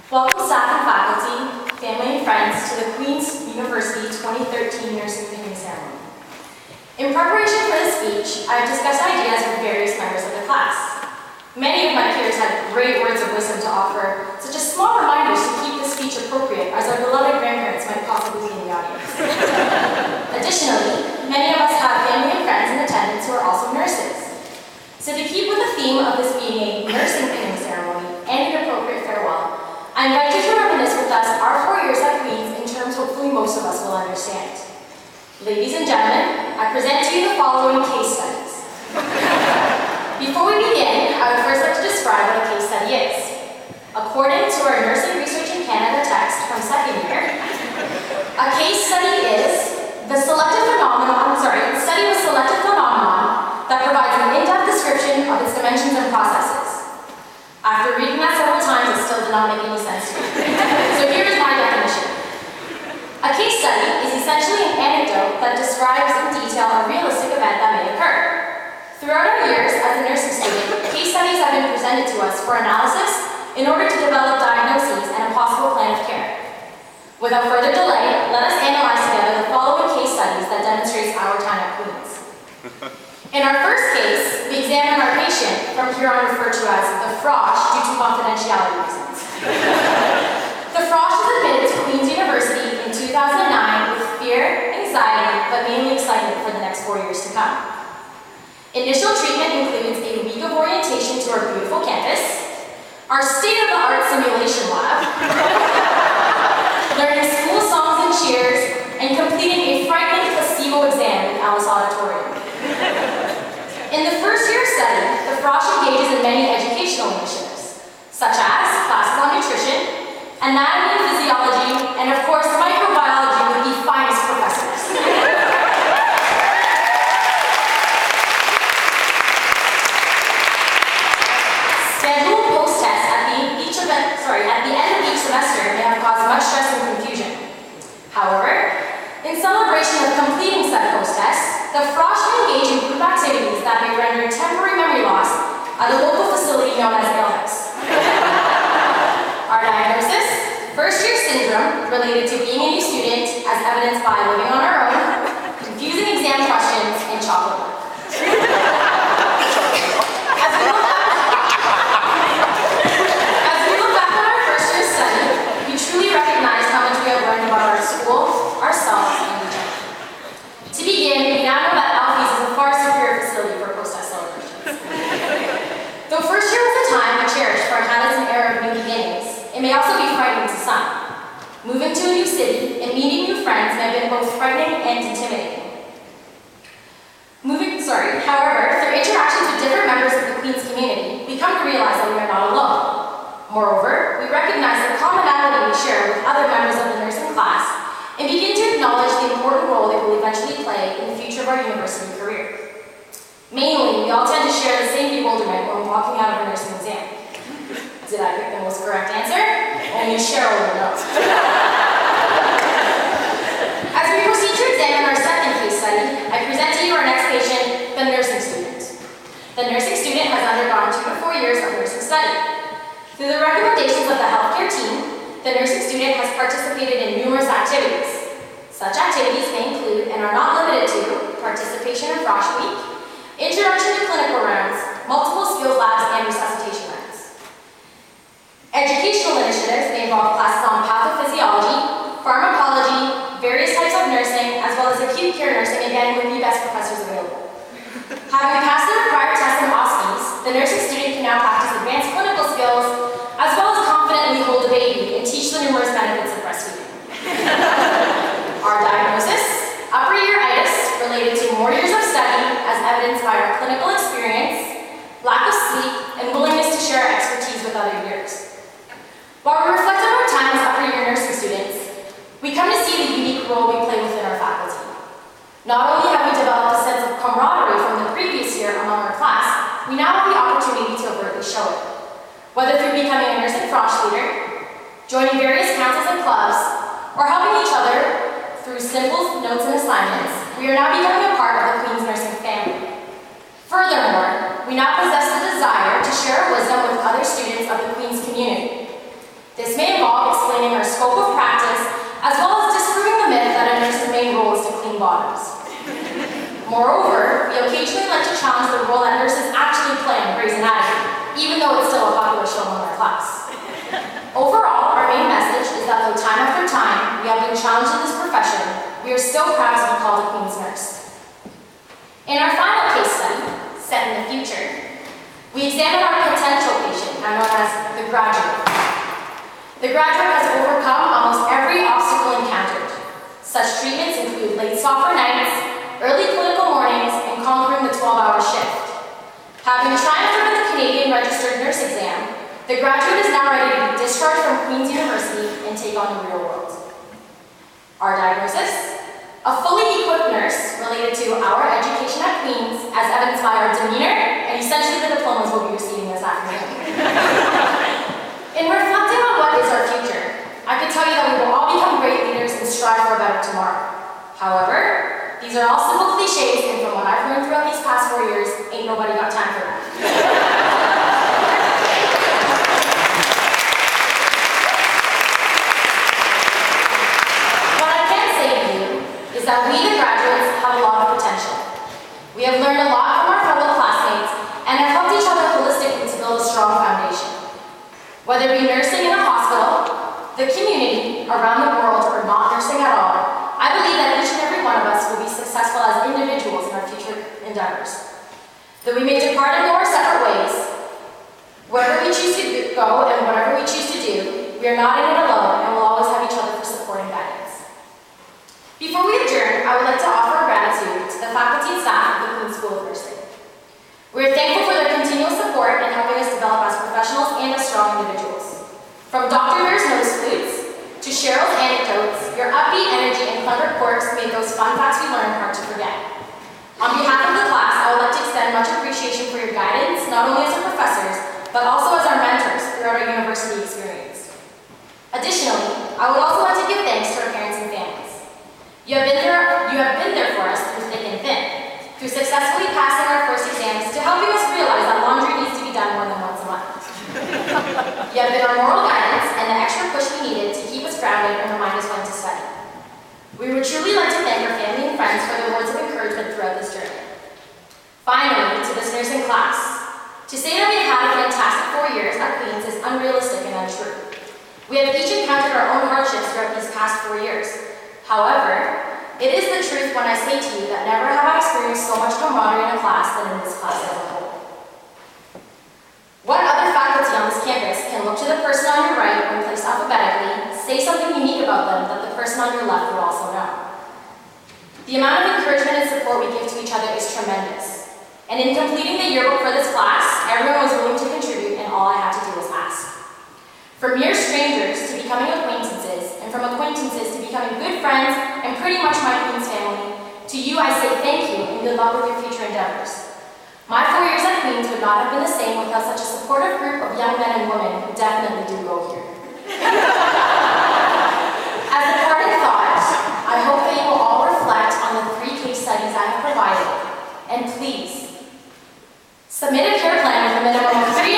Welcome staff and faculty, family and friends to the Queen's University 2013 Nursing Pinning Ceremony. In preparation for this speech, I have discussed ideas with various members of the class. Many of my peers had great words of wisdom to offer, such as small reminders to keep this speech appropriate as our beloved grandparents might possibly be in the audience. Additionally, many of us have family and friends in attendance who are also nurses. So to keep with the theme of this being a nursing pinning ceremony and an appropriate farewell, I invite you to reminisce with us our 4 years at Queen's in terms hopefully most of us will understand. Ladies and gentlemen, I present to you the following case studies. Before we begin, I would first like to describe what a case study is. According to our Nursing Research in Canada text from second year, a case study is the study of selected phenomenon that provides an in-depth description of its dimensions and processes. After reading that several times, it still did not make any sense to me. So here is my definition. A case study is essentially an anecdote that describes in detail a realistic event that may occur. Throughout our years as a nursing student, case studies have been presented to us for analysis in order to develop diagnoses and a possible plan of care. Without further delay, let us analyze together the following case studies that demonstrates our time at Queen's. In our first case, we examine our patient, from here on referred to as the frosh due to confidentiality reasons. The frosh was admitted to Queen's University in 2009 with fear, anxiety, but mainly excitement for the next 4 years to come. Initial treatment includes a week of orientation to our beautiful campus, our state-of-the-art simulation lab, learning school songs and cheers, and completing a frightening placebo exam in Alice Auditorium. In the first year study, the frosh engages in many educational initiatives, such as classes on nutrition, anatomy and physiology, and of course, microbiology with the finest professors. Scheduled post-tests at the end of each semester may have caused much stress and confusion. However, in celebration of completing said post-tests, the frosh may engage in group activities that may render temporary memory loss at a local facility known as illness. Our diagnosis: first-year syndrome related to being a new student, as evidenced by living on our own, confusing exam questions, and chocolate milk. As we look back on our first-year study, we truly recognize how much we have learned about our school, ourselves, and each other. To begin, we now know that Alfie's is a far superior facility for post-test celebrations. Though first year was a time we cherished for it had its an era of new beginnings, it may also be frightening to some. Moving to a new city and meeting new friends may have been both frightening and intimidating. However, through interactions with different members of the Queen's community, we come to realize that we are not alone. Moreover, we recognize the commonality we share with other members of the nursing class and begin to acknowledge the important role they will eventually play in the future of our university career. Mainly, we all tend to share the same bewilderment when walking out of a nursing exam. Did I pick the most correct answer? Only Cheryl will know. As we proceed to examine our second case study, I present to you our next patient, the nursing student. The nursing student has undergone 2 to 4 years of nursing study. Through the recommendations of the healthcare team, the nursing student has participated in numerous activities. Such activities may include, and are not limited to, participation in Frosh Week, introduction to clinical rounds, multiple skills labs, and resuscitation rounds. Educational initiatives may involve classes on pathophysiology, pharmacology, various types of nursing, as well as acute care nursing, again with the best professors available. Having passed the required tests and OSCEs, the nursing student can now practice advanced clinical skills, as well as confidently hold a baby and teach the numerous benefits of breastfeeding. Our diagnosis: upper year itis related to more years of study, as evidenced by our clinical experience, lack of sleep, and willingness to share our expertise with other years. While we reflect on our time as upper year nursing students, we come to see the unique role we play within our faculty. Not only have we developed a sense of camaraderie from the previous year among our class, we now have the opportunity to overtly show it. Whether through becoming a nursing frosh leader, joining various councils and clubs, or helping each other through simple notes and assignments, we are now becoming a part of the Queen's nursing family. Furthermore, we now possess the desire to share our wisdom with other students of the Queen's community. This may involve expanding our scope of practice, as well as disproving the myth that a nurse's main role is to clean bottoms. Moreover, we occasionally like to challenge the role that nurses actually play in Grey's Anatomy, even though it's still a popular show in our class. Overall, our main message is that though time after time we have been challenged in this profession, we are still proud to be called a Queen's Nurse. In our final case study, set in the future, we examine our potential patient, now known as the graduate. The graduate has overcome almost every obstacle encountered. Such treatments include late softer nights, early clinical mornings, and conquering the 12-hour shift. Having triumphed over the Canadian Registered Nurse exam, the graduate is now ready to be discharged from Queen's University and take on the real world. Our diagnosis? A fully equipped nurse related to our education at Queen's, as evidenced by our demeanor and essentially the diplomas we'll be receiving this afternoon. In reflecting on what is our future, I can tell you that we will all become great leaders and strive for a better tomorrow. However, these are all simple cliches, and from what I've learned throughout these past 4 years, ain't nobody got time for that. That we, the graduates, have a lot of potential. We have learned a lot from our fellow classmates and have helped each other holistically to build a strong foundation. Whether it be nursing in a hospital, the community, around the world, or not nursing at all, I believe that each and every one of us will be successful as individuals in our future endeavors. Though we may depart and go our separate ways, wherever we choose to go and whatever we choose to do, we are not in it alone and will always have each other for support and guidance. Before we adjourn, I would like to offer our gratitude to the faculty and staff of the Queen's School of Nursing. We are thankful for their continual support in helping us develop as professionals and as strong individuals. From Dr. Bear's nose flutes to Cheryl's anecdotes, your upbeat energy and clever quirks made those fun facts we learned hard to forget. On behalf of the class, I would like to extend much appreciation for your guidance, not only as our professors, but also as our mentors throughout our university experience. Additionally, I would also like to give thanks to our parents and families. You have been there for us through thick and thin, through successfully passing our first exams to helping us realize that laundry needs to be done more than once a month. You have been our moral guidance and the extra push we needed to keep us grounded and remind us when to study. We would truly like to thank our family and friends for their words of encouragement throughout this journey. Finally, to this nursing class, to say that we've had a fantastic 4 years at Queen's is unrealistic and untrue. We have each encountered our own hardships throughout these past 4 years. However, it is the truth when I say to you that never have I experienced so much camaraderie in a class than in this class as a whole. What other faculty on this campus can look to the person on your right when placed alphabetically, say something unique about them that the person on your left would also know? The amount of encouragement and support we give to each other is tremendous. And in completing the yearbook for this class, everyone was willing to contribute and all I had to do was ask. From mere strangers to becoming acquaintances, and from acquaintances to becoming good friends and pretty much my Queen's family, to you I say thank you and good luck with your future endeavors. My 4 years at Queen's would not have been the same without such a supportive group of young men and women who definitely do go here. As a parting thought, I hope that you will all reflect on the 3 case studies I have provided, and please, submit a care plan with a minimum of 3